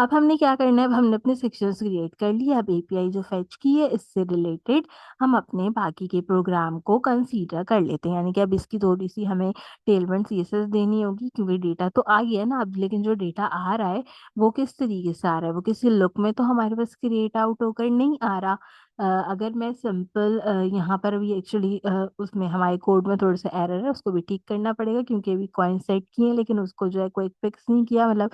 अब हमने क्या करना है, अब हमने अपने सेक्शंस क्रिएट कर लिए। अब एपीआई जो फेच की है इससे रिलेटेड हम अपने बाकी के प्रोग्राम को कंसीडर कर लेते हैं, यानी कि अब इसकी थोड़ी सी हमें टेलमेंट सीएसएस देनी होगी, क्योंकि डेटा तो आ गया ना अब, लेकिन जो डेटा आ रहा है वो किस तरीके से आ रहा है, वो किसी लुक में तो हमारे पास क्रिएट आउट होकर नहीं आ रहा। अगर मैं सिंपल यहाँ पर भी एक्चुअली उसमें हमारे कोड में थोड़ा सा एरर है, उसको भी ठीक करना पड़ेगा, क्योंकि अभी कॉइन सेट किए लेकिन उसको जो है कोई फिक्स नहीं किया, मतलब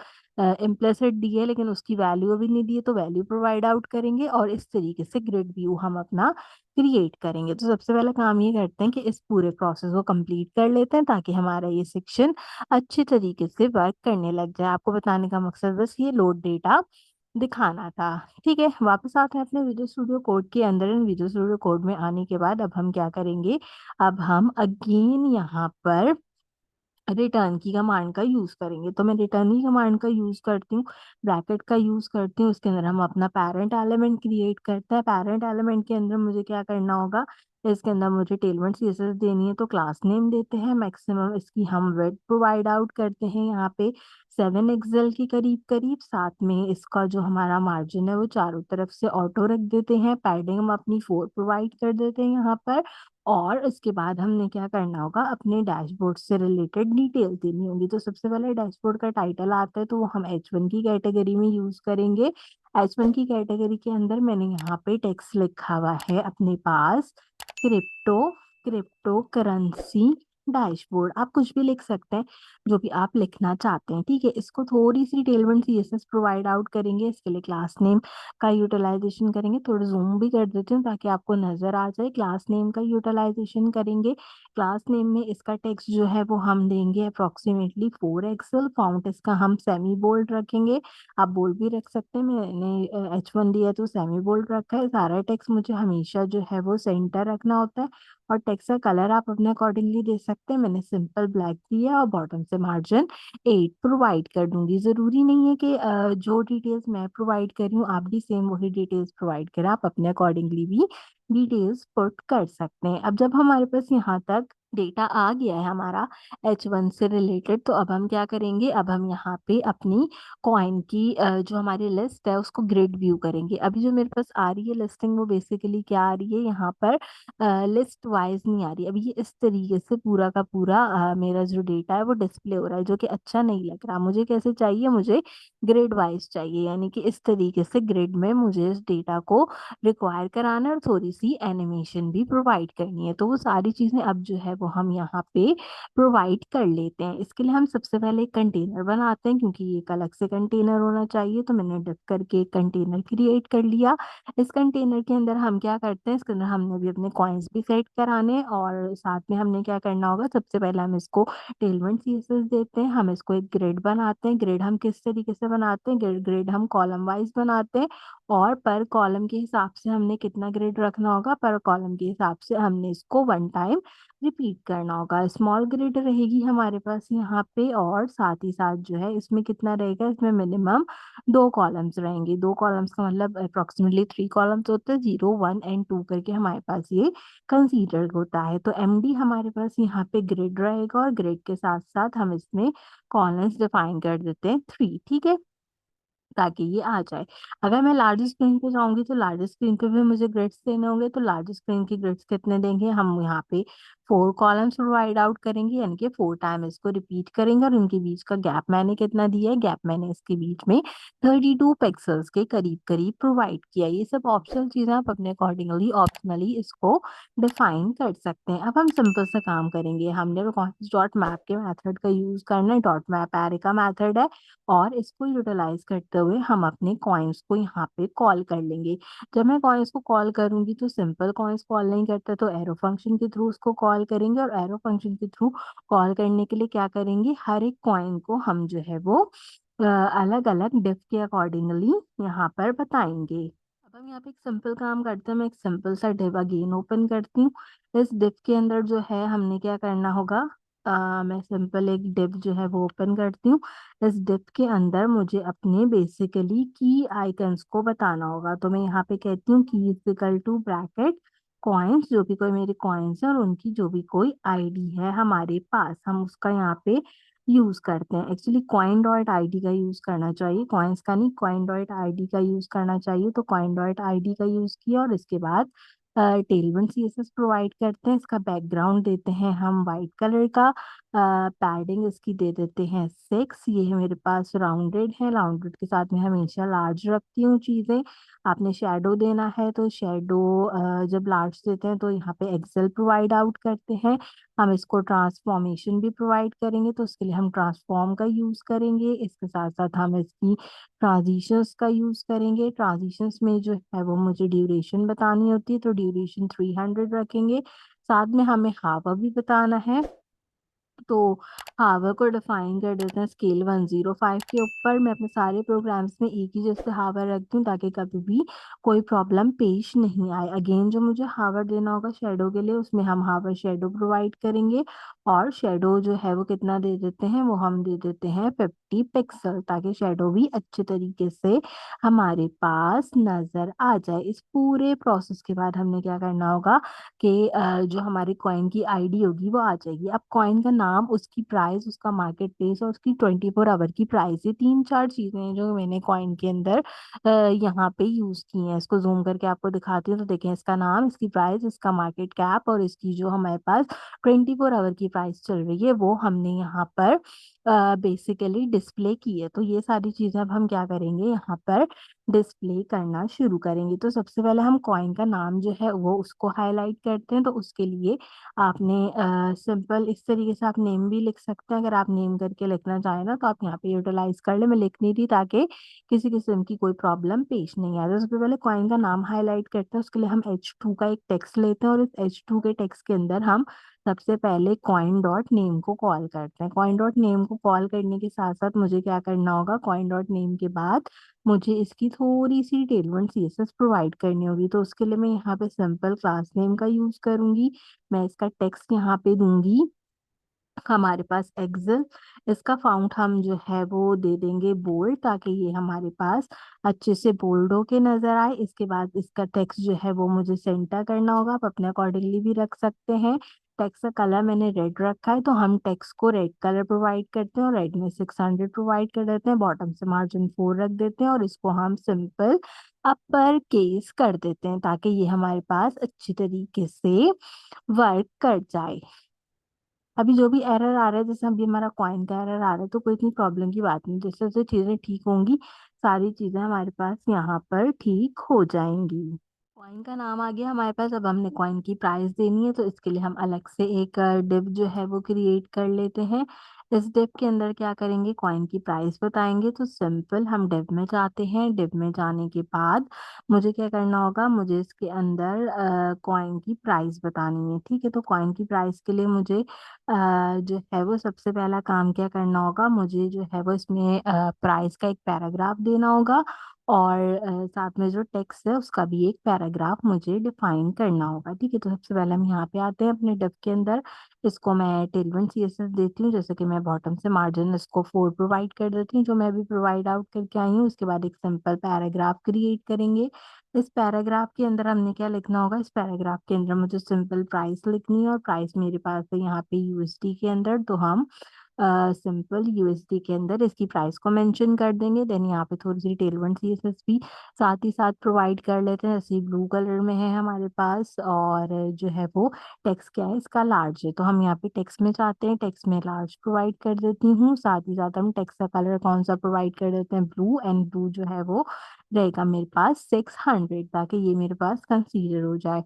इम्प्लिसिट दी है लेकिन उसकी वैल्यू अभी नहीं दी है, तो वैल्यू प्रोवाइड आउट करेंगे और इस तरीके से ग्रिड व्यू हम अपना क्रिएट करेंगे। तो सबसे पहला काम ये करते हैं कि इस पूरे प्रोसेस को कंप्लीट कर लेते हैं, ताकि हमारा ये सेक्शन अच्छे तरीके से वर्क करने लग जाए। आपको बताने का मकसद बस ये लोड डेटा दिखाना था। ठीक है, वापस आते हैं अपने विजुअल स्टूडियो कोड के अंदर। इन विजुअल स्टूडियो कोड में आने के बाद अब हम क्या करेंगे, अब हम अगेन यहाँ पर रिटर्न की कमांड का यूज करेंगे। तो मैं रिटर्न की कमांड का यूज करती हूँ, ब्रैकेट का यूज करती हूँ, उसके अंदर हम अपना पेरेंट एलिमेंट क्रिएट करते हैं। पेरेंट एलिमेंट के अंदर मुझे क्या करना होगा, इसके अंदर मुझे टेलमेंट सीएसएस देनी है, तो क्लास नेम देते हैं, मैक्सिमम इसकी हम विड्थ प्रोवाइड आउट करते हैं यहाँ पे 7 एक्सेल के करीब करीब। साथ में इसका जो हमारा मार्जिन है वो चारों तरफ से ऑटो रख देते हैं, पैडिंग हम अपनी 4 प्रोवाइड कर देते हैं यहाँ पर। और इसके बाद हमने क्या करना होगा, अपने डैशबोर्ड से रिलेटेड डिटेल देनी होगी। तो सबसे पहले डैशबोर्ड का टाइटल आता है, तो वो हम H1 की कैटेगरी में यूज करेंगे। H1 की कैटेगरी के अंदर मैंने यहाँ पे टेक्स्ट लिखा हुआ है अपने पास, क्रिप्टो क्रिप्टो करेंसी डैशबोर्ड। आप कुछ भी लिख सकते हैं जो भी आप लिखना चाहते हैं। ठीक है, इसको थोड़ी सी टेलमेंट सीएसएस प्रोवाइड आउट करेंगे। इसके लिए क्लास नेम का यूटिलाइजेशन करेंगे, थोड़ा जूम भी कर देती हूँ ताकि आपको नजर आ जाए। क्लास नेम का यूटिलाइजेशन करेंगे, क्लास नेम में इसका टेक्स्ट जो है वो हम देंगे अप्रोक्सीमेटली 4 एक्सेल। फाउंट इसका हम सेमी बोल्ड रखेंगे, आप बोल्ड भी रख सकते हैं, मैंने H1 दिया तो सेमी बोल्ड रखा है। सारा टेक्स्ट मुझे हमेशा जो है वो सेंटर रखना होता है, और टेक्स्ट का कलर आप अपने अकॉर्डिंगली दे सकते हैं। मैंने सिंपल ब्लैक दिया और बॉटम से मार्जिन 8 प्रोवाइड कर दूंगी। जरूरी नहीं है कि जो डिटेल्स मैं प्रोवाइड कर रही हूँ आप भी सेम वही डिटेल्स प्रोवाइड करें, आप अपने अकॉर्डिंगली भी डिटेल्स पुट कर सकते हैं। अब जब हमारे पास यहाँ तक डेटा आ गया है हमारा H1 से रिलेटेड, तो अब हम क्या करेंगे, अब हम यहाँ पे अपनी कॉइन की जो हमारी लिस्ट है उसको ग्रिड व्यू करेंगे। अभी जो मेरे पास आ रही है लिस्टिंग वो बेसिकली क्या आ रही है, यहाँ पर लिस्ट वाइज नहीं आ रही। अभी ये इस तरीके से पूरा का पूरा मेरा जो डेटा है वो डिस्प्ले हो रहा है, जो कि अच्छा नहीं लग रहा। मुझे कैसे चाहिए, मुझे ग्रिड वाइज चाहिए, यानी कि इस तरीके से ग्रिड में मुझे इस डेटा को रिक्वायर कराना है, और थोड़ी सी एनिमेशन भी प्रोवाइड करनी है। तो वो सारी चीजें अब जो है वो हम यहाँ पे प्रोवाइड कर लेते हैं। इसके लिए हम सबसे पहले एक कंटेनर बनाते हैं, क्योंकि ये एक अलग से कंटेनर होना चाहिए। तो मैंने डिफ करके एक कंटेनर क्रिएट कर लिया। इस कंटेनर के अंदर हम क्या करते हैं, इसके अंदर हमने भी अपने कॉइन्स भी सेट कराने हैं, और साथ में हमने क्या करना होगा, सबसे पहले हम इसको टेलमेंट सीएसएस देते हैं, हम इसको एक ग्रिड बनाते हैं। ग्रिड हम किस तरीके से बनाते हैं, ग्रिड हम कॉलम वाइज बनाते हैं, और पर कॉलम के हिसाब से हमने कितना ग्रिड रखना होगा, पर कॉलम के हिसाब से हमने इसको 1 टाइम रिपीट करना होगा। स्मॉल ग्रिड रहेगी हमारे पास यहाँ पे, और साथ ही साथ जो है इसमें कितना रहेगा, इसमें मिनिमम 2 कॉलम्स रहेंगे। 2 कॉलम्स का मतलब अप्रोक्सीमेटली 3 कॉलम्स होते हैं, 0 1 एंड 2 करके हमारे पास ये कंसीडर्ड होता है। तो एमडी हमारे पास यहाँ पे ग्रिड रहेगा, और ग्रिड के साथ साथ हम इसमें कॉलम्स डिफाइन कर देते हैं 3। ठीक है, ताकि ये आ जाए। अगर मैं लार्ज स्क्रीन पे जाऊंगी तो लार्ज स्क्रीन पे भी मुझे ग्रिड्स देने होंगे। तो लार्ज स्क्रीन की ग्रिड्स कितने देंगे, हम यहाँ पे 4 कॉलम्स प्रोवाइड आउट करेंगे, यानी कि 4 टाइम इसको रिपीट करेंगे। और इनके बीच का गैप मैंने कितना दिया है, गैप मैंने इसके बीच में 32 पिक्सल्स के करीब करीब प्रोवाइड किया। ये सब ऑप्शनल चीजें आप अपने अकॉर्डिंगली ऑप्शनली इसको डिफाइन कर सकते हैं। अब हम सिंपल सा काम करेंगे, हमने डॉट मैप के मेथड का यूज करना है। डॉट मैप एरे का मेथड है, और इसको यूटिलाइज करते हुए हम अपने कॉइन्स को यहाँ पे कॉल कर लेंगे। जब मैं कॉइन्स को कॉल करूंगी तो सिंपल कॉइन्स कॉल नहीं करते, तो एरो फंक्शन के थ्रू उसको कॉल करेंगे। और एरो फंक्शन के थ्रू कॉल करने के लिए क्या करेंगे, हर एक कॉइन को हम जो है वो अलग अलग डिफ के अकॉर्डिंगली यहाँ पर बताएंगे। अब हम यहाँ पे एक सिंपल काम करते हैं, मैं एक सिंपल सा डिव अगेन ओपन करती हूँ। इस डिव के अंदर जो है हमने क्या करना होगा, मैं सिंपल एक डिव जो है वो ओपन करती हूँ। इस डिव के अंदर मुझे अपने बेसिकली की आइकन्स को बताना होगा। तो मैं यहाँ पे कहती हूँ की इक्वल टू ब्रैकेट कॉइन्स, जो भी कोई मेरे कॉइन्स है और उनकी जो भी कोई आईडी है हमारे पास, हम उसका यहाँ पे यूज करते हैं। एक्चुअली कॉइन डॉट आईडी का यूज करना चाहिए, कॉइन्स का नहीं, कॉइन डॉट आईडी का यूज करना चाहिए। तो कॉइन डॉट आईडी का यूज किया और इसके बाद टेलविंड सीएसएस प्रोवाइड करते हैं। इसका बैकग्राउंड देते हैं हम वाइट कलर का, पैडिंग इसकी दे देते हैं 6। ये है मेरे पास राउंडेड है, राउंडेड के साथ में हमेशा लार्ज रखती हूँ चीजें। आपने शेडो देना है तो शेडो जब लार्ज देते हैं तो यहाँ पे एक्सेल प्रोवाइड आउट करते हैं। हम इसको ट्रांसफॉर्मेशन भी प्रोवाइड करेंगे तो उसके लिए हम ट्रांसफॉर्म का यूज करेंगे। इसके साथ साथ हम इसकी ट्रांजिशंस का यूज करेंगे। ट्रांजिशंस में जो है वो मुझे ड्यूरेशन बतानी होती है तो ड्यूरेशन 300 रखेंगे। साथ में हमें हावा भी बताना है तो हावर को डिफाइन कर देते हैं स्केल 105 के ऊपर। मैं अपने सारे प्रोग्राम्स में एक ही जैसे हावर रखती हूँ ताकि कभी भी कोई प्रॉब्लम पेश नहीं आए। अगेन जो मुझे हावर देना होगा शेडो के लिए, उसमें हम हावर शेडो प्रोवाइड करेंगे और शेडो जो है वो कितना दे देते हैं, वो हम दे देते हैं 50 पिक्सल, ताकि शेडो भी अच्छे तरीके से हमारे पास नजर आ जाए। इस पूरे प्रोसेस के बाद हमने क्या करना होगा कि जो हमारी कॉइन की आईडी होगी वो आ जाएगी। अब कॉइन का नाम, उसकी प्राइस, उसका मार्केट प्लेस और उसकी 24 आवर की प्राइस, ये तीन चार चीजें हैं जो मैंने कॉइन के अंदर यहाँ पे यूज की हैं। इसको जूम करके आपको दिखाती हूँ तो देखें, इसका नाम, इसकी प्राइस, इसका मार्केट कैप और इसकी जो हमारे पास 24 आवर की प्राइस चल रही है वो हमने यहाँ पर बेसिकली डिस्प्ले की है। तो ये सारी चीजें अब हम क्या करेंगे, यहाँ पर डिस्प्ले करना शुरू करेंगे। तो सबसे पहले हम कॉइन का नाम जो है वो उसको हाईलाइट करते हैं। तो उसके लिए आपने सिंपल इस तरीके से आप नेम भी लिख सकते हैं। अगर आप नेम करके लिखना चाहें ना तो आप यहाँ पे यूटिलाइज कर ले, मैं लिख नहीं थी ताकि किसी किस्म की कोई प्रॉब्लम पेश नहीं आए। तो सबसे पहले कॉइन का नाम हाईलाइट करते हैं, उसके लिए हम H2 का एक टेक्स्ट लेते हैं और इस H2 के टेक्स्ट के अंदर हम सबसे पहले कॉइन डॉट नेम को कॉल करते हैं। कॉइन डॉट नेम को कॉल करने के साथ साथ मुझे क्या करना होगा, कॉइन डॉट नेम के बाद मुझे इसकी थोड़ी सी टेलविंड सीएसएस प्रोवाइड करनी होगी। तो उसके लिए मैं यहाँ पे सिंपल क्लास नेम का यूज करूंगी। मैं इसका टेक्स्ट यहाँ पे दूंगी हमारे पास एक्सेल। इसका फाउंट हम जो है वो दे देंगे बोल्ड, ताकि ये हमारे पास अच्छे से बोल्ड होके नजर आए। इसके बाद इसका टेक्स्ट जो है वो मुझे सेंटर करना होगा, आप अपने अकॉर्डिंगली भी रख सकते हैं। टेक्स्ट का कलर मैंने रेड रखा है तो हम टेक्स्ट को रेड कलर प्रोवाइड करते हैं और रेड में 600 प्रोवाइड कर देते हैं। बॉटम से मार्जिन 4 रख देते हैं और इसको हम सिंपल अपर केस कर देते हैं ताकि ये हमारे पास अच्छी तरीके से वर्क कर जाए। अभी जो भी एरर आ रहा है, जैसे अभी हमारा कॉइन का एरर आ रहा है तो कोई इतनी प्रॉब्लम की बात नहीं, जैसे जैसे चीजें ठीक होंगी सारी चीजें हमारे पास यहाँ पर ठीक हो जाएंगी। कॉइन का नाम आ गया हमारे पास। अब हमने कॉइन की प्राइस देनी है तो इसके लिए हम अलग से एक डिव जो है वो क्रिएट कर लेते हैं। इस डिव के अंदर क्या करेंगे, कॉइन की प्राइस बताएंगे। तो सिंपल हम डिव में जाते हैं। डिव में जाने के बाद मुझे क्या करना होगा, मुझे इसके अंदर कॉइन की प्राइस बतानी है। ठीक है, तो कॉइन की प्राइस के लिए मुझे जो है वो सबसे पहला काम क्या करना होगा, मुझे जो है वो इसमें प्राइस का एक पैराग्राफ देना होगा और साथ में जो टेक्स्ट है उसका भी एक पैराग्राफ मुझे डिफाइन करना होगा। ठीक है, तो सबसे पहले हम यहाँ पे आते हैं अपने डिव के अंदर। इसको मैं टेलविंड सीएसएस देती हूँ, जैसे कि मैं बॉटम से मार्जिन इसको 4 प्रोवाइड कर देती हूँ जो मैं भी प्रोवाइड आउट करके आई हूँ। उसके बाद एक सिंपल पैराग्राफ क्रिएट करेंगे। इस पैराग्राफ के अंदर हमने क्या लिखना होगा, इस पैराग्राफ के अंदर मुझे सिंपल प्राइस लिखनी है और प्राइस मेरे पास है यहाँ पे यूएसडी के अंदर। तो हम सिंपल यूएसडी के अंदर इसकी प्राइस को मेंशन कर देंगे। देन यहाँ पे थोड़ी सी टेलविंड सीएसएस भी साथ ही साथ प्रोवाइड कर लेते हैं। जैसे ब्लू कलर में है हमारे पास और जो है वो टेक्स्ट क्या है, इसका लार्ज है तो हम यहाँ पे टेक्स्ट में चाहते हैं, टेक्स्ट में लार्ज प्रोवाइड कर देती हूँ। साथ ही साथ हम टेक्स्ट का कलर कौन सा प्रोवाइड कर देते हैं, ब्लू, एंड ब्लू जो है वो रहेगा मेरे पास 600 ताकि ये मेरे पास कंसीडर हो जाए।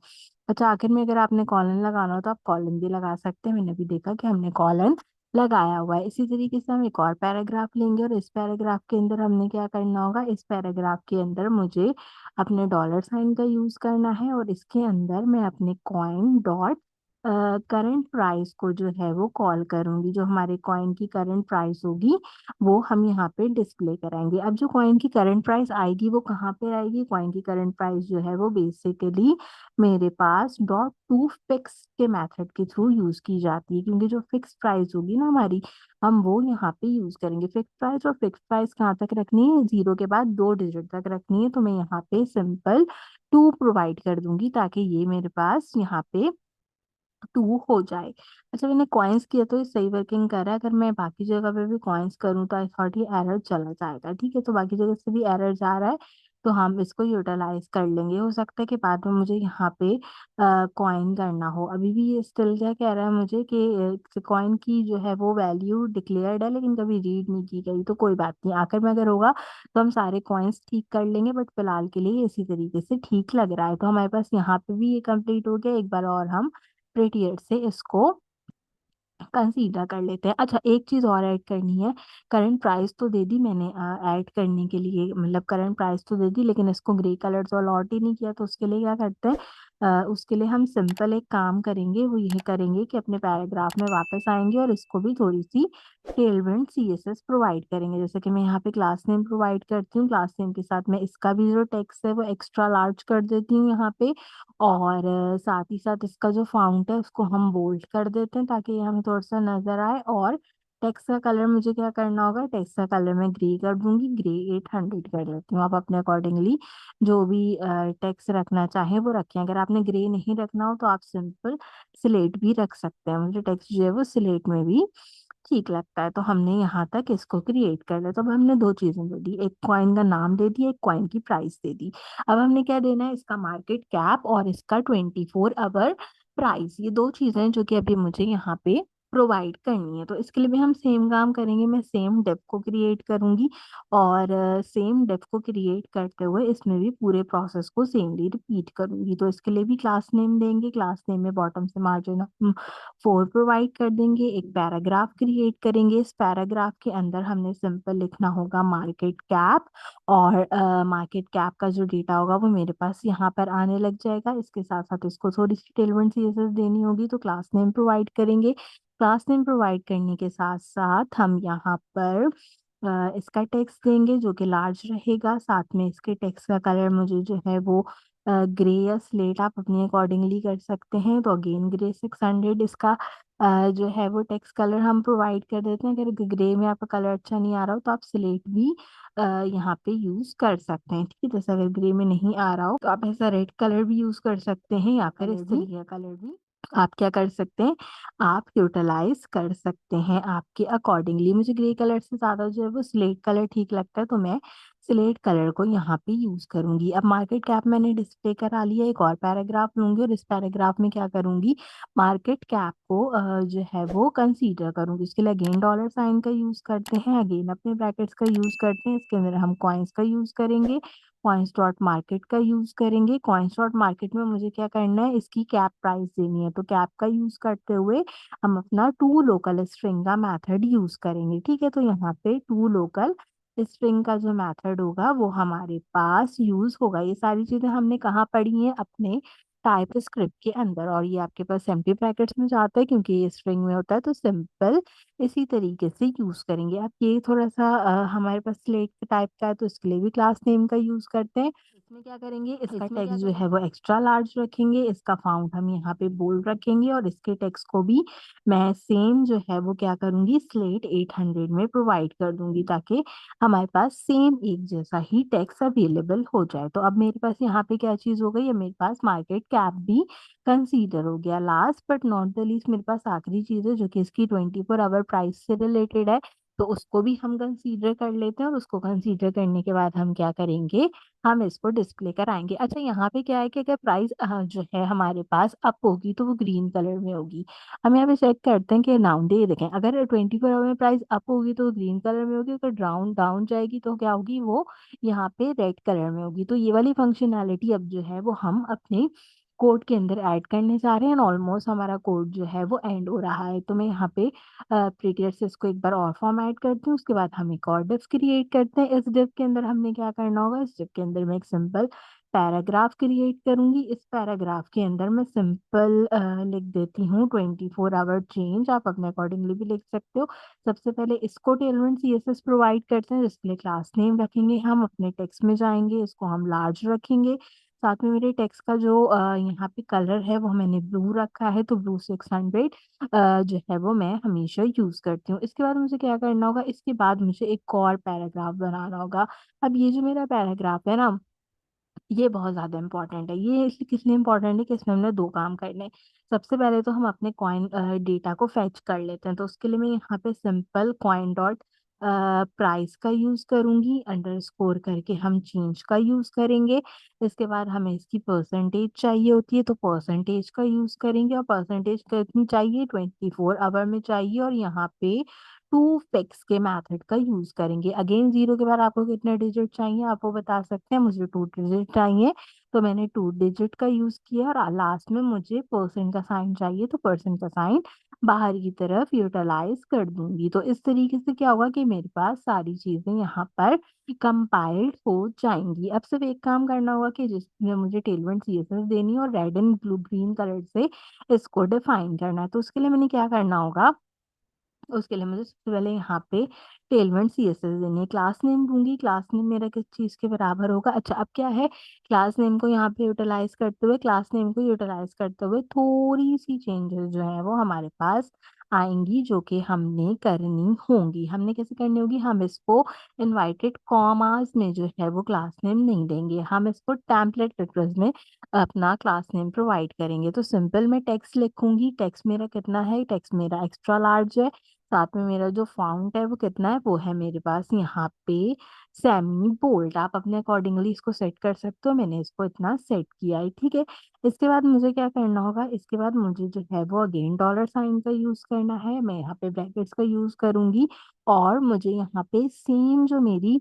अच्छा, आखिर में अगर आपने कॉलन लगाना हो तो आप कॉलन भी लगा सकते हैं, मैंने भी देखा कि हमने कॉलन लगाया हुआ है। इसी तरीके से हम एक और पैराग्राफ लेंगे और इस पैराग्राफ के अंदर हमने क्या करना होगा, इस पैराग्राफ के अंदर मुझे अपने डॉलर साइन का यूज करना है और इसके अंदर मैं अपने कॉइन डॉट करंट प्राइस को जो है वो कॉल करूंगी। जो हमारे कॉइन की करंट प्राइस होगी वो हम यहाँ पे डिस्प्ले कराएंगे। अब जो कॉइन की करंट प्राइस आएगी वो कहाँ पे आएगी, कॉइन की करंट प्राइस जो है वो बेसिकली मेरे पास डॉट टू फिक्स के मेथड के थ्रू यूज की जाती है, क्योंकि जो फिक्स प्राइस होगी ना हमारी, हम वो यहाँ पे यूज करेंगे फिक्स प्राइस। और फिक्स प्राइस कहाँ तक रखनी है, 0 के बाद 2 डिजिट तक रखनी है। तो मैं यहाँ पे सिंपल 2 प्रोवाइड कर दूंगी ताकि ये मेरे पास यहाँ पे टू हो जाए। अच्छा मैंने कॉइन्स किया तो ये सही वर्किंग कर रहा है, अगर मैं बाकी जगह पे भी कॉइन्स करूँ तो आई थॉट ये एरर चला जाएगा। ठीक है, तो बाकी जगह से भी एरर जा रहा है, तो हम इसको यूटिलाइज कर लेंगे। हो सकता है कि बाद में मुझे यहाँ पे कॉइन करना हो। अभी भी ये स्टिल क्या कह रहा है मुझे कि कॉइन की जो है वो वैल्यू डिक्लेयर्ड है लेकिन कभी रीड नहीं की गई। तो कोई बात नहीं, आखिर में अगर होगा तो हम सारे कॉइन्स ठीक कर लेंगे, बट फिलहाल के लिए इसी तरीके से ठीक लग रहा है। तो हमारे पास यहाँ पे भी ये कंप्लीट हो गया। एक बार और हम प्रीटियर से इसको कंसीडर कर लेते हैं। अच्छा एक चीज और ऐड करनी है, करंट प्राइस तो दे दी मैंने ऐड करने के लिए, मतलब करंट प्राइस तो दे दी लेकिन इसको ग्रे कलर से अलॉट ही नहीं किया। तो उसके लिए क्या करते हैं, उसके लिए हम सिंपल एक काम करेंगे, वो ये करेंगे कि अपने पैराग्राफ में वापस आएंगे और इसको भी थोड़ी सी टेलविंड सीएसएस प्रोवाइड करेंगे। जैसे कि मैं यहाँ पे क्लास नेम प्रोवाइड करती हूँ, क्लास नेम के साथ में इसका भी जो टेक्स्ट है वो एक्स्ट्रा लार्ज कर देती हूँ यहाँ पे। और साथ ही साथ इसका जो फाउंट है उसको हम बोल्ड कर देते हैं ताकि ये हमें थोड़ा सा नजर आए। और टेक्स्ट का कलर मुझे क्या करना होगा, टेक्स्ट का कलर मैं ग्रे कर दूंगी, ग्रे 800 कर देती हूँ। आप अपने अकॉर्डिंगली जो भी टेक्स्ट रखना चाहें वो रखें। अगर आपने ग्रे नहीं रखना हो तो आप सिंपल स्लेट भी रख सकते हैं, मुझे टेक्स्ट जो है वो स्लेट में भी ठीक लगता है। तो हमने यहाँ तक इसको क्रिएट कर लिया। तो अब हमने दो चीजें दे दी, एक कॉइन का नाम दे दिया, एक कॉइन की प्राइस दे दी। अब हमने क्या देना है, इसका मार्केट कैप और इसका 24 आवर प्राइस, ये दो चीजें जो कि अभी मुझे यहाँ पे प्रोवाइड करनी है। तो इसके लिए भी हम सेम काम करेंगे, मैं सेम डेप को क्रिएट करूंगी और सेम डेप को क्रिएट करते हुए इसमें भी पूरे प्रोसेस को सेमली रिपीट करूंगी। तो इसके लिए भी क्लास नेम देंगे, क्लास नेम में बॉटम से मार्जिन 4 प्रोवाइड कर देंगे, एक पैराग्राफ क्रिएट करेंगे। इस पैराग्राफ के अंदर हमने सिंपल लिखना होगा मार्केट कैप, और मार्केट कैप का जो डेटा होगा वो मेरे पास यहाँ पर आने लग जाएगा। इसके साथ साथ इसको थोड़ी सी टेलमेंट सीएसएस देनी होगी, तो क्लास नेम प्रोवाइड करेंगे। क्लास नेम प्रोवाइड करने के साथ साथ हम यहाँ पर इसका टेक्स्ट देंगे जो कि लार्ज रहेगा। साथ में इसके टेक्स्ट का कलर मुझे जो है वो ग्रे या स्लेट आप अपने अकॉर्डिंगली कर सकते हैं। तो अगेन ग्रे 600 इसका जो है वो टेक्स्ट कलर हम प्रोवाइड कर देते हैं। अगर ग्रे में आपका कलर अच्छा नहीं आ रहा हो तो आप स्लेट भी यहाँ पे यूज कर सकते हैं। ठीक है, जैसे अगर ग्रे में नहीं आ रहा हो तो आप ऐसा रेड कलर भी यूज कर सकते हैं, या फिर इस तरह का कलर भी आप क्या कर सकते हैं, आप यूटिलाइज कर सकते हैं आपके अकॉर्डिंगली। मुझे ग्रे कलर से ज्यादा जो है वो स्लेट कलर ठीक लगता है, तो मैं स्लेट कलर को यहाँ पे यूज करूंगी। अब मार्केट कैप मैंने डिस्प्ले करा लिया, एक और पैराग्राफ लूंगी और इस पैराग्राफ में क्या करूंगी, मार्केट कैप को जो है वो कंसीडर करूंगी। इसके लिए अगेन डॉलर साइन का यूज करते हैं, अगेन अपने ब्रैकेट्स का यूज करते हैं। इसके अंदर हम कॉइन्स का यूज करेंगे, कॉइन्स डॉट मार्केट का यूज करेंगे। कॉइन्स डॉट मार्केट में मुझे क्या करना है, इसकी कैप प्राइस देनी है, तो कैप का यूज करते हुए हम अपना टू लोकल स्ट्रिंग का मेथड यूज करेंगे। ठीक है, तो यहाँ पे टू लोकल स्ट्रिंग का जो मेथड होगा वो हमारे पास यूज होगा। ये सारी चीजें हमने कहाँ पढ़ी हैं, अपने टाइप स्क्रिप्ट के अंदर, और ये आपके पास एम्प्टी ब्रैकेट्स में जाता है क्योंकि ये स्ट्रिंग में होता है। तो सिंपल इसी तरीके से यूज करेंगे। अब ये थोड़ा सा हमारे पास स्लेट टाइप का है तो इसके लिए भी क्लास नेम का यूज करते हैं। इसमें क्या करेंगे, इसका टेक्स्ट जो है वो एक्स्ट्रा लार्ज रखेंगे, इसका फाउंट हम यहाँ पे बोल्ड रखेंगे, और इसके टेक्स्ट को भी मैं सेम जो है वो क्या करूंगी, स्लेट 800 में प्रोवाइड कर दूंगी ताकि हमारे पास सेम एक जैसा ही टेक्स्ट अवेलेबल हो जाए। तो अब मेरे पास यहाँ पे क्या चीज हो गई है, मेरे पास मार्केट कैप भी कंसीडर हो गया। Last but not the least मेरे पास आखिरी चीज है जो कि इसकी 24 आवर प्राइस से रिलेटेड है, तो उसको भी हम कंसीडर कर लेते हैं। और उसको कंसीडर करने के बाद हम क्या करेंगे, हम इसको डिस्प्ले कराएंगे। अच्छा यहाँ पे क्या है कि अगर प्राइस जो है हमारे पास अप होगी तो वो ग्रीन कलर में होगी। हम यहाँ पे चेक करते हैं कि नाउन डे देखें, अगर 24 आवर में प्राइस अप होगी तो ग्रीन कलर में होगी, अगर डाउन डाउन जाएगी तो क्या होगी, वो यहाँ पे रेड कलर में होगी। तो ये वाली फंक्शनैलिटी अब जो है वो हम अपने कोड के अंदर ऐड करने जा रहे हैं। ऑलमोस्ट हमारा कोड जो है वो एंड हो रहा है। तो मैं यहाँ पे प्रीटियर से इसको एक बार और फॉर्मेट करती हूँ, उसके बाद हम एक और डिव क्रिएट करते हैं। इस डिव के अंदर हमने क्या करना होगा, इस डिव के अंदर मैं एक सिंपल पैराग्राफ क्रिएट करूंगी। इस पैराग्राफ के अंदर मैं सिंपल लिख देती हूँ 24 आवर चेंज, आप अपने अकॉर्डिंगली भी लिख सकते हो। सबसे पहले इसको टेलमेंट सीएसएस प्रोवाइड करते हैं, जिसके लिए क्लास नेम रखेंगे, हम अपने टेक्स्ट में जाएंगे, इसको हम लार्ज रखेंगे। साथ में मेरे टेक्स्ट का जो यहाँ पे कलर है वो मैंने ब्लू रखा है, तो ब्लू 600 जो है वो मैं हमेशा यूज करती हूँ। इसके बाद मुझे क्या करना होगा, इसके बाद मुझे एक और पैराग्राफ बनाना होगा। अब ये जो मेरा पैराग्राफ है ना, ये बहुत ज़्यादा इम्पोर्टेंट है। ये इसलिए किस लिए इम्पोर्टेंट है कि इसमें हमने 2 काम करने हैं। सबसे पहले तो हम अपने कॉइन डेटा को फेच कर लेते हैं, तो उसके लिए मैं यहाँ पे सिंपल कॉइन डॉट प्राइस का यूज़ करूँगी, अंडरस्कोर करके हम चेंज का यूज़ करेंगे। इसके बाद हमें इसकी परसेंटेज चाहिए होती है, तो परसेंटेज का यूज़ करेंगे और परसेंटेज कितनी चाहिए 24 आवर में चाहिए और यहाँ पे 2 फिक्स के मेथड का यूज़ करेंगे। अगेन 0 के बाद आपको कितने डिजिट चाहिए आप वो बता सकते हैं, मुझे 2 डिजिट चाहिए, तो मैंने 2 डिजिट का यूज़ किया और लास्ट में मुझे परसेंट का साइन चाहिए, तो परसेंट का साइन बाहर की तरफ यूटिलाइज़ कर दूँगी। तो इस तरीके से क्या होगा कि मेरे पास सारी चीज़ें यहाँ पर कंपाइल्ड हो जाएँगी। अब सिर्फ़ एक काम करना होगा कि जिसमें मुझे टेलमेंट सीएसएस देनी है और red and blue green colour से इसको डिफ़ाइन करना है। तो उसके लिए मैंने क्या करना होगा, उसके लिए मुझे सबसे पहले यहाँ पे टेलमेंट सीएसएस देनी है। क्लास नेम दूँगी, क्लास नेम मेरा किस चीज़ के बराबर होगा? अच्छा, अब क्या है, क्लास नेम को यहाँ पे यूटिलाइज़ करते हुए क्लास नेम को यूटिलाइज़ करते हुए थोड़ी-सी चेंजेस जो हैं वो हमारे पास आएँगी, जो कि हमने करनी होंगी। हमने कैसे करनी होगी? हम इसको इनवर्टेड कॉमास में जो है वो क्लास नेम नहीं देंगे। हम इसको टेम्पलेट लेटर्स में अपना क्लास नेम प्रोवाइड करेंगे। तो सिंपल मैं टेक्स्ट लिखूँगी, टेक्स्ट मेरा कितना है? टेक्स्ट मेरा एक्स्ट्रा लार्ज है। साथ में मेरा जो फ़ॉन्ट है वो कितना है? वो है मेरे पास यहाँ पे सेमी बोल्ड। आप अपने अकॉर्डिंगली इसको सेट कर सकते हो। मैंने इसको इतना सेट किया है, ठीक है? इसके बाद मुझे क्या करना होगा? इसके बाद मुझे जो है वो अगेन डॉलर साइन का यूज़ करना है। मैं यहाँ पे ब्रैकेट्स का यूज़ करूँगी और मुझे यहाँ पे सेम जो मेरी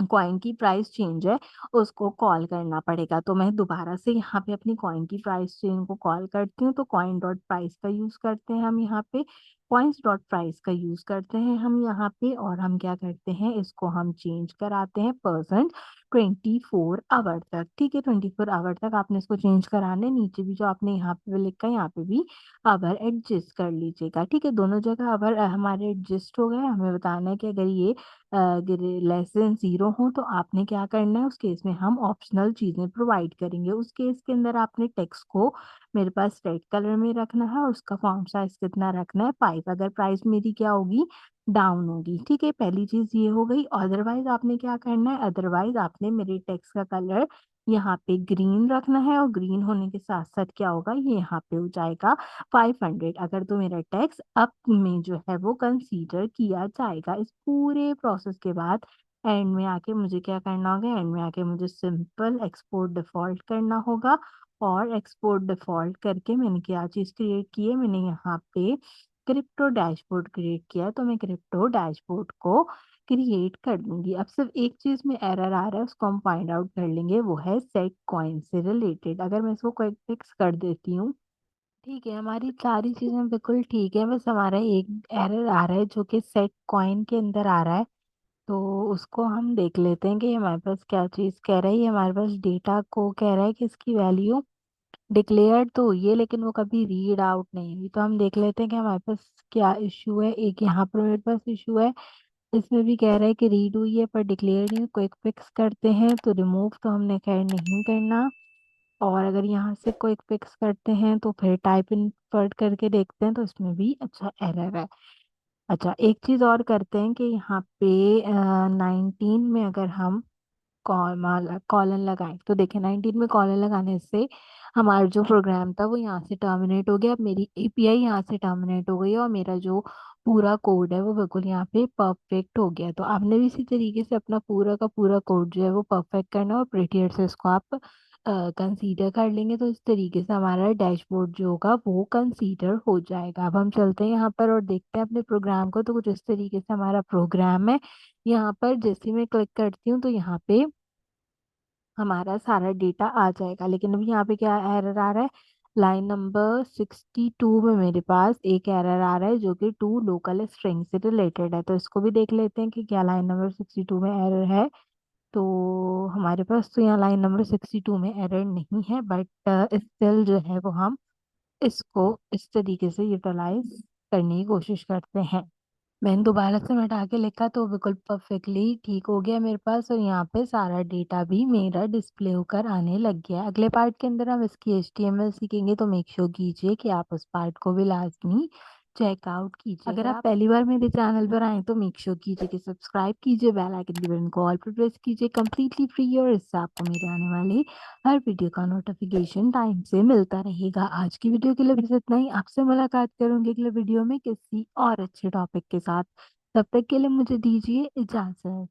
कॉइन की प्राइस चेंज है, उसको कॉल करना पड़ेगा। तो मैं दोबारा से यहाँ पे अपनी कॉइन की प्राइस चेंज को कॉल करती हूँ, तो कॉइन डॉट प्राइस का यूज़ करते हैं हम यहाँ पे, कॉइन्स डॉट प्राइस का यूज़ करते हैं हम यहाँ पे और हम क्या करते हैं, इसको हम चेंज कराते हैं परसेंट 24 आवर तक, ठीक है? 24 आवर तक आपने इसको चेंज कराना है। नीचे भी जो आपने यहाँ पे लिखा है, यहाँ पे भी आवर एडजस्ट कर लीजिएगा, ठीक है? दोनों जगह आवर हमारे एडजस्ट हो गए। हमें बताना है कि अगर ये लेस देन 0 हो तो आपने क्या करना है, उस केस में हम ऑप्शनल चीज़ें प्रोवाइड करेंगे। उस केस के अंदर आपने टेक्स्ट को मेरे पास रेड कलर में रखना है और उसका फॉन्ट साइज़ कितना रखना है 5, अगर प्राइस मेरी क्या होगी, डाउन होगी, ठीक है? पहली चीज़ ये हो गई। अदरवाइज़ आपने क्या करना है, अदरवाइज़ आपने मेरे टेक्स्ट का कलर यहाँ पे ग्रीन रखना है और ग्रीन होने के साथ-साथ क्या होगा, ये यहाँ पे हो जाएगा 500, अगर तो मेरा टैक्स अप में जो है वो कंसीडर किया जाएगा। इस पूरे प्रोसेस के बाद एंड में आके मुझे क्या करना होगा, एंड में आके मुझे सिंपल एक्सपोर्ट डिफ़ॉल्ट करना होगा और एक्सपोर्ट डिफ़ॉल्ट करके मैंने क्या चीज़ क्रिएट की है, मैंने यहाँ पे क्रिप्टो डैशबोर्ड क्रिएट किया है, तो मैं क्रिप्टो डैशबोर्ड को क्रिएट कर दूँगी। अब सिर्फ़ एक चीज़ में एरर आ रहा है, उसको हम फाइंड आउट कर लेंगे, वो है सेट कॉइन से रिलेटेड। अगर मैं इसको क्विक फिक्स कर देती हूँ, ठीक है, हमारी सारी चीज़ें बिल्कुल ठीक है, बस हमारा एक एरर आ रहा है जो कि सेट कॉइन के अंदर आ रहा है। तो उसको हम देख लेते हैं कि हमारे पास क्या चीज़ कह रहा है। ये हमारे पास डेटा को कह रहा है कि इसकी वैल्यू डिक्लेयर्ड तो हुई है लेकिन वो कभी रीड आउट नहीं हुई। तो हम देख लेते हैं कि हमारे पास क्या इश्यू है। एक यहाँ पर मेरे पास इश्यू है, इसमें भी कह रहा है कि रीड हुई है पर डिक्लेयर नहीं। क्विक फिक्स करते हैं, तो रिमूव तो हमने खैर नहीं करना और अगर यहाँ से क्विक फिक्स करते हैं तो फिर टाइप इनवर्ट करके देखते हैं, तो इसमें भी अच्छा एरर है। अच्छा, एक चीज़ और करते हैं कि यहाँ पे 19 में अगर हम कॉलन लगाएं, तो देखिए 19 में कॉलन लगाने से हमारा जो प्रोग्राम था वो यहाँ से टर्मिनेट हो गया। अब मेरी एपीआई यहाँ से टर्मिनेट हो गई है और मेरा जो पूरा कोड है वो बिल्कुल यहाँ पे परफेक्ट हो गया। तो आपने भी इसी तरीके से अपना पूरा का पूरा कोड जो है वो परफेक्ट करना है और प्रीटियर से इसको आप कंसीडर कर लेंगे, तो इस तरीके से हमारा डैशबोर्ड जो होगा वो कंसीडर हो जाएगा। अब हम चलते हैं यहाँ पर और देखते हैं अपने प्रोग्राम को, तो कुछ इस तरीके से हमारा प्रोग्राम है। यहाँ पर जैसे ही मैं क्लिक करती हूँ तो यहाँ पे हमारा सारा डेटा आ जाएगा, लेकिन अभी यहाँ पे क्या एरर आ रहा है, लाइन नंबर 62 में मेरे पास एक एरर आ रहा है जो कि टू लोकल स्ट्रिंग से रिलेटेड है। तो इसको भी देख लेते हैं कि क्या लाइन नंबर 62 में एरर है। तो हमारे पास तो यहाँ लाइन नंबर 62 में एरर नहीं है, बट स्टिल जो है वो हम इसको इस तरीके से यूटिलाइज करने की कोशिश करते हैं। मैंने दोबारा से मिटा के लिखा तो बिल्कुल परफेक्टली ठीक हो गया मेरे पास और यहाँ पे सारा डेटा भी मेरा डिस्प्ले होकर आने लग गया। अगले पार्ट के अंदर हम इसकी एचटीएमएल सीखेंगे, तो मेक श्योर कीजिए कि आप उस पार्ट को भी लाजमी चेकआउट कीजिए। अगर अगर आप आप पहली बार मेरे चैनल पर आएँ तो मेक श्योर कीजिए कि सब्सक्राइब कीजिए, बेल आइकन के बटन को ऑल पे प्रेस कीजिए, कंप्लीटली फ्री और इससे आपको मेरे आने वाले हर वीडियो का नोटिफिकेशन टाइम से मिलता रहेगा। आज की वीडियो के लिए बस इतना ही। आपसे मुलाकात करूँगी अगले वीडियो में किसी और अच्छे टॉपिक के साथ। तब तक के लिए मुझे दीजिए इजाज़त।